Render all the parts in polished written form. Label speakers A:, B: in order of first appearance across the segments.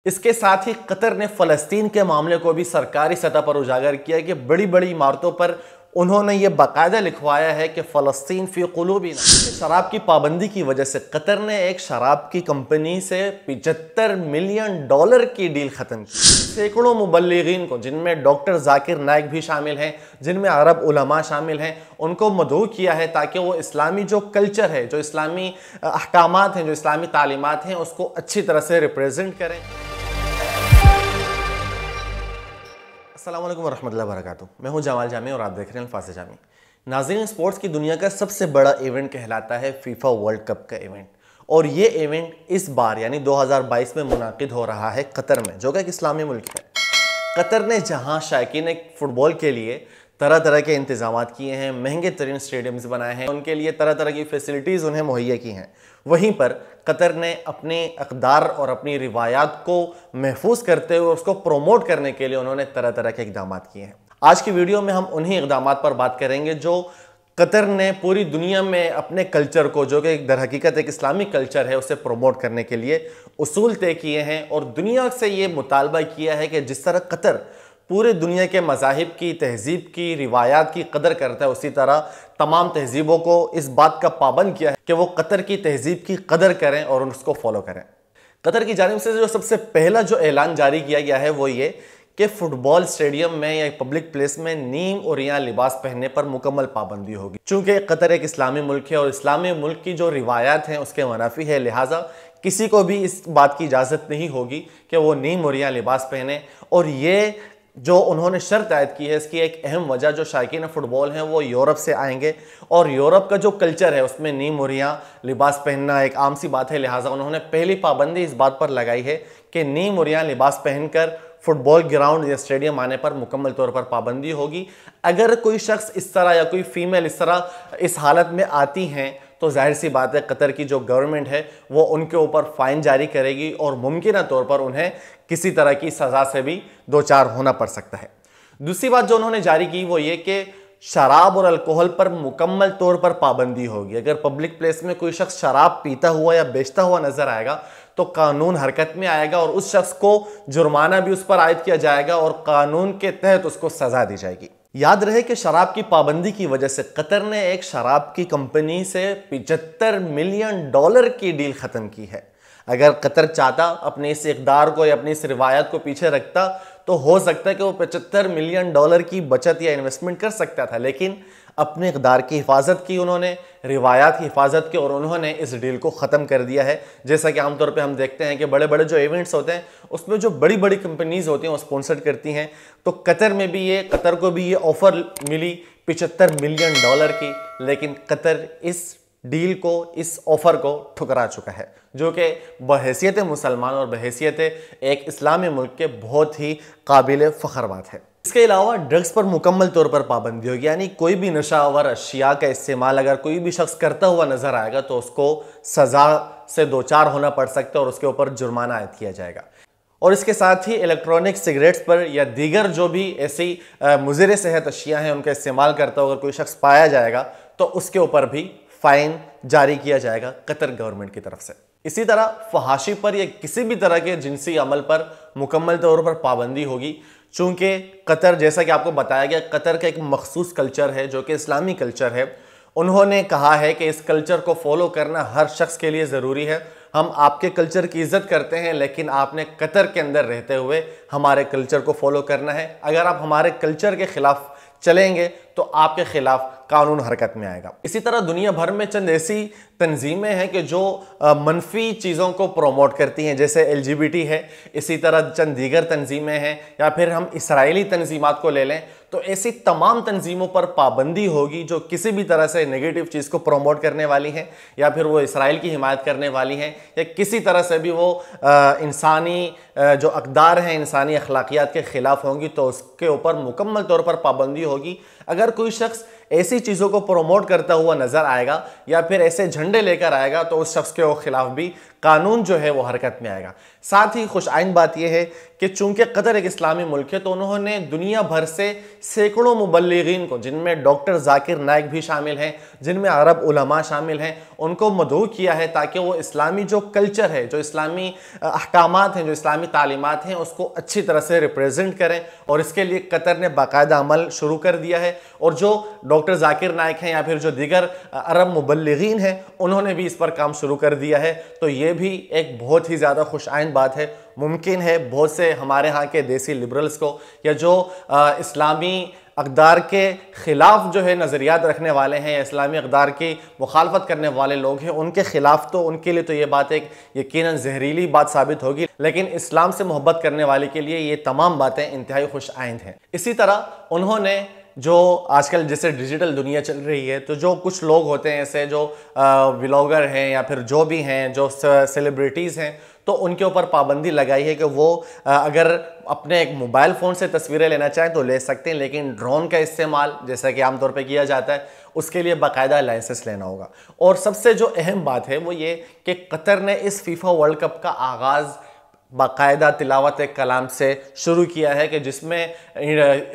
A: इसके साथ ही कतर ने फ़लस्तीन के मामले को भी सरकारी सतह पर उजागर किया कि बड़ी बड़ी इमारतों पर उन्होंने ये बाकायदा लिखवाया है कि फ़लस्तीन फ़ी क़ुलूबिना। शराब की पाबंदी की वजह से कतर ने एक शराब की कंपनी से $75 मिलियन की डील ख़त्म की। सैकड़ों मुबल्लिगीन को, जिनमें डॉक्टर जाकिर नाइक भी शामिल हैं, जिनमें अरब उलमा शामिल हैं, उनको मदऊ किया है ताकि वो इस्लामी जो कल्चर है, जो इस्लामी अहकामात हैं, जो इस्लामी तालीमात हैं, उसको अच्छी तरह से रिप्रेजेंट करें। अस्सलाम वालेकुम वरहमतुल्लाहि वबरकातुहू। मैं हूं जमाल जामी और आप देख रहे हैं अल्फाज़ जामी। नाज़रीन, स्पोर्ट्स की दुनिया का सबसे बड़ा इवेंट कहलाता है फीफा वर्ल्ड कप का इवेंट, और ये इवेंट इस बार यानी 2022 में मुनाकिद हो रहा है कतर में, जो कि एक इस्लामी मुल्क है। कतर ने जहां शायकीन फुटबॉल के लिए तरह तरह के इंतजाम किए हैं, महंगे तरीन स्टेडियम्स बनाए हैं, उनके लिए तरह तरह की फैसिलिटीज़ उन्हें मुहैया की हैं, वहीं पर कतर ने अपने अक़दार और अपनी रिवायात को महफूज करते हुए उसको प्रमोट करने के लिए उन्होंने तरह तरह के इक़दाम किए हैं। आज की वीडियो में हम उन्हीं इक़दाम पर बात करेंगे जो कतर ने पूरी दुनिया में अपने कल्चर को, जो कि दर हकीकत एक इस्लामिक कल्चर है, उसे प्रमोट करने के लिए उसूल तय किए हैं और दुनिया से ये मुतालबा किया है कि जिस तरह कतर पूरे दुनिया के मज़ाहिब की, तहज़ीब की, रिवायात की कदर करता है, उसी तरह तमाम तहज़ीबों को इस बात का पाबंद किया है कि वो कतर की तहज़ीब की कदर करें और उसको फॉलो करें। कतर की जानिब से जो सबसे पहला जो ऐलान जारी किया गया है वो ये कि फुटबॉल स्टेडियम में या पब्लिक प्लेस में नीम और या लिबास पहनने पर मुकम्मल पाबंदी होगी। चूँकि कतर एक इस्लामी मुल्क है और इस्लामी मुल्क की जो रिवायात हैं उसके मुनाफी है, लिहाजा किसी को भी इस बात की इजाज़त नहीं होगी कि वो नीम और या लिबास पहने। और ये जो उन्होंने शर्त आयद की है, इसकी एक अहम वजह जो शायकीन फ़ुटबॉल हैं वो यूरोप से आएंगे और यूरोप का जो कल्चर है उसमें नीम और या लिबास पहनना एक आम सी बात है, लिहाजा उन्होंने पहली पाबंदी इस बात पर लगाई है कि नीम और या लिबास पहनकर फुटबॉल ग्राउंड या स्टेडियम आने पर मुकम्मल तौर पर पाबंदी होगी। अगर कोई शख्स इस तरह या कोई फीमेल इस तरह इस हालत में आती हैं तो जाहिर सी बात है कतर की जो गवर्नमेंट है वो उनके ऊपर फ़ाइन जारी करेगी और मुमकिन तौर पर उन्हें किसी तरह की सज़ा से भी दो चार होना पड़ सकता है। दूसरी बात जो उन्होंने जारी की वो ये कि शराब और अल्कोहल पर मुकम्मल तौर पर पाबंदी होगी। अगर पब्लिक प्लेस में कोई शख्स शराब पीता हुआ या बेचता हुआ नजर आएगा तो कानून हरकत में आएगा और उस शख्स को जुर्माना भी उस पर आयद किया जाएगा और कानून के तहत उसको सजा दी जाएगी। याद रहे कि शराब की पाबंदी की वजह से कतर ने एक शराब की कंपनी से $75 मिलियन की डील ख़त्म की है। अगर कतर चाहता, अपने इस इक़दार को या अपनी इस रिवायत को पीछे रखता, तो हो सकता है कि वो $75 मिलियन की बचत या इन्वेस्टमेंट कर सकता था, लेकिन अपने इक़दार की हिफाजत की उन्होंने, रिवायात की हिफाजत की और उन्होंने इस डील को ख़त्म कर दिया है। जैसा कि आमतौर पे हम देखते हैं कि बड़े बड़े जो इवेंट्स होते हैं उसमें जो बड़ी बड़ी कंपनीज़ होती हैं वो स्पॉन्सर करती हैं, तो कतर को भी ये ऑफ़र मिली $75 मिलियन की, लेकिन कतर इस डील को, इस ऑफ़र को ठुकरा चुका है, जो कि बहैसियत मुसलमान और बहैसियत एक इस्लामी मुल्क के बहुत ही काबिल फ़ख्र बात है। इसके अलावा ड्रग्स पर मुकम्मल तौर पर पाबंदी होगी, यानी कोई भी नशावर अशिया का इस्तेमाल अगर कोई भी शख्स करता हुआ नजर आएगा तो उसको सज़ा से दो चार होना पड़ सकता है और उसके ऊपर जुर्माना आयद किया जाएगा। और इसके साथ ही इलेक्ट्रॉनिक सिगरेट्स पर या दीगर जो भी ऐसी मुज़िर सेहत अशिया हैं उनका इस्तेमाल करता हुआ अगर कोई शख्स पाया जाएगा तो उसके ऊपर भी फ़ाइन जारी किया जाएगा कतर गवर्नमेंट की तरफ से। इसी तरह फहाशी पर या किसी भी तरह के जिनसी अमल पर मुकम्मल तौर पर पाबंदी होगी। चूँकि कतर, जैसा कि आपको बताया गया, कतर का एक मखसूस कल्चर है जो कि इस्लामी कल्चर है। उन्होंने कहा है कि इस कल्चर को फॉलो करना हर शख्स के लिए ज़रूरी है। हम आपके कल्चर की इज़्ज़त करते हैं, लेकिन आपने कतर के अंदर रहते हुए हमारे कल्चर को फॉलो करना है। अगर आप हमारे कल्चर के ख़िलाफ़ चलेंगे तो आपके खिलाफ कानून हरकत में आएगा। इसी तरह दुनिया भर में चंद ऐसी तंजीमें हैं कि जो मनफी चीज़ों को प्रोमोट करती हैं, जैसे LGBT है, इसी तरह चंद दीगर तंजीमें हैं, या फिर हम इसराइली तंजीमात को ले लें तो ऐसी तमाम तंजीमों पर पाबंदी होगी जो किसी भी तरह से नेगेटिव चीज़ को प्रोमोट करने वाली हैं, या फिर वो इसराइल की हिमायत करने वाली हैं, या किसी तरह से भी वो इंसानी जो अक़दार हैं, इंसानी अखलाकियात के ख़िलाफ़ होंगी, तो उसके ऊपर मुकम्मल तौर पर पाबंदी होगी। अगर कोई शख्स ऐसी चीज़ों को प्रमोट करता हुआ नज़र आएगा या फिर ऐसे झंडे लेकर आएगा तो उस शख्स के खिलाफ भी कानून जो है वो हरकत में आएगा। साथ ही खुश आइन बात यह है कि चूंकि कतर एक इस्लामी मुल्क है तो उन्होंने दुनिया भर से सैकड़ों मुबल्लिगीन को, जिनमें डॉक्टर जाकिर नाइक भी शामिल हैं, जिनमें अरब उलमा शामिल हैं, उनको मदऊ किया है ताकि वो इस्लामी जो कल्चर है, जो इस्लामी अहकामात हैं, जो इस्लामी तालीमात हैं, उसको अच्छी तरह से रिप्रेजेंट करें। और इसके लिए कतर ने बाकायदा अमल शुरू कर दिया है और जो डॉक्टर जाकिर नाइक हैं या फिर जो दीगर अरब मुबल्लिगीन हैं उन्होंने भी इस पर काम शुरू कर दिया है। तो ये भी एक बहुत ही ज़्यादा खुश आइन बात है। मुमकिन है बहुत से हमारे यहाँ के देसी लिबरल्स को या जो इस्लामी अक़दार के ख़िलाफ़ जो है नज़रियात रखने वाले हैं या इस्लामी अक़दार की मुखालफत करने वाले लोग हैं, उनके ख़िलाफ़ तो उनके लिए तो ये बात एक यकीनन जहरीली बात साबित होगी, लेकिन इस्लाम से मोहब्बत करने वाले के लिए ये तमाम बातें इंतहाई खुश आइंद हैं। इसी तरह उन्होंने जो आजकल जैसे डिजिटल दुनिया चल रही है तो जो कुछ लोग होते हैं ऐसे जो व्लॉगर हैं या फिर जो भी हैं जो सेलिब्रिटीज़ हैं, तो उनके ऊपर पाबंदी लगाई है कि वो अगर अपने एक मोबाइल फ़ोन से तस्वीरें लेना चाहें तो ले सकते हैं, लेकिन ड्रोन का इस्तेमाल जैसा कि आमतौर पे किया जाता है उसके लिए बाकायदा लाइसेंस लेना होगा। और सबसे जो अहम बात है वो ये कि कतर ने इस फीफा वर्ल्ड कप का आगाज़ बाकायदा तिलावत कलाम से शुरू किया है कि जिसमें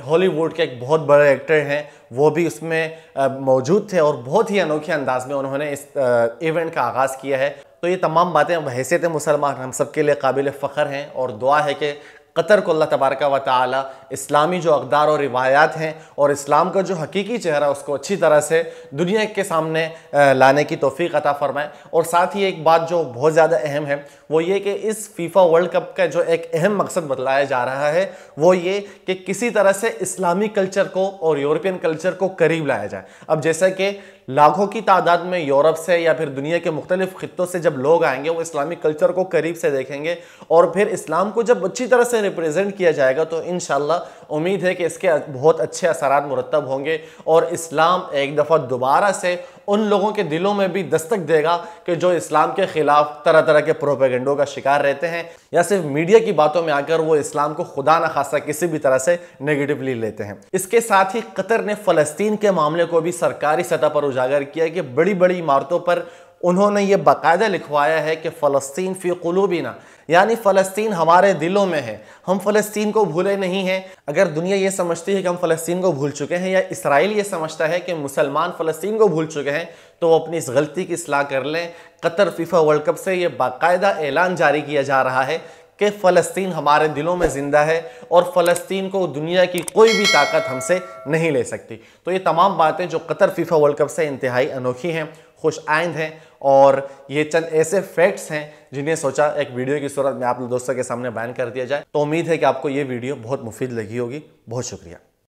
A: हॉलीवुड के एक बहुत बड़े एक्टर हैं वो भी उसमें मौजूद थे और बहुत ही अनोखे अंदाज में उन्होंने इस इवेंट का आगाज़ किया है। तो ये तमाम बातें हैसियत मुसलमान हम सब के लिए काबिल फ़ख्र हैं और दुआ है कि कतर को अल्लाह तबारक व तआला इस्लामी जो अक़दार और रिवायात हैं और इस्लाम का जो हकीकी चेहरा उसको अच्छी तरह से दुनिया के सामने लाने की तौफ़ीक़ अता फ़रमाए। और साथ ही एक बात जो बहुत ज़्यादा अहम है वो ये कि इस फीफा वर्ल्ड कप का जो एक अहम मकसद बतलाया जा रहा है वो ये कि किसी तरह से इस्लामी कल्चर को और यूरोपियन कल्चर को करीब लाया जाए। अब जैसा कि लाखों की तादाद में यूरोप से या फिर दुनिया के मुख्तलिफ खित्तों से जब लोग आएंगे वो इस्लामिक कल्चर को करीब से देखेंगे और फिर इस्लाम को जब अच्छी तरह से रिप्रेजेंट किया जाएगा तो इंशाअल्लाह उम्मीद है कि इसके बहुत अच्छे असरात मुरतब होंगे और इस्लाम एक दफ़ा दोबारा से उन लोगों के दिलों में भी दस्तक देगा कि जो इस्लाम के ख़िलाफ़ तरह तरह के प्रोपेगेंडों का शिकार रहते हैं या सिर्फ मीडिया की बातों में आकर वो इस्लाम को खुदा न खासा किसी भी तरह से नेगेटिवली लेते हैं। इसके साथ ही कतर ने फ़लस्तीन के मामले को भी सरकारी सतह पर उजागर किया कि बड़ी बड़ी इमारतों पर उन्होंने ये बाकायदा लिखवाया है कि फ़लस्तीन फ़ी क़ुलूबिना, यानी फ़लस्तीन हमारे दिलों में है, हम फ़लस्तीन को भूले नहीं हैं। अगर दुनिया ये समझती है कि हम फ़लस्तीन को भूल चुके हैं या इसराइल ये समझता है कि मुसलमान फ़लस्तीन को भूल चुके हैं तो वो अपनी इस गलती की इस्लाह कर लें। कतर फीफा वर्ल्ड कप से ये बाकायदा ऐलान जारी किया जा रहा है कि फ़लस्तीन हमारे दिलों में ज़िंदा है और फ़लस्तीन को दुनिया की कोई भी ताकत हमसे नहीं ले सकती। तो ये तमाम बातें जो कतर फीफा वर्ल्ड कप से इंतहाई अनोखी हैं, खुश आइंद हैं और ये चंद ऐसे फैक्ट्स हैं जिन्हें सोचा एक वीडियो की सूरत में आप दोस्तों के सामने बयान कर दिया जाए। तो उम्मीद है कि आपको ये वीडियो बहुत मुफीद लगी होगी। बहुत शुक्रिया।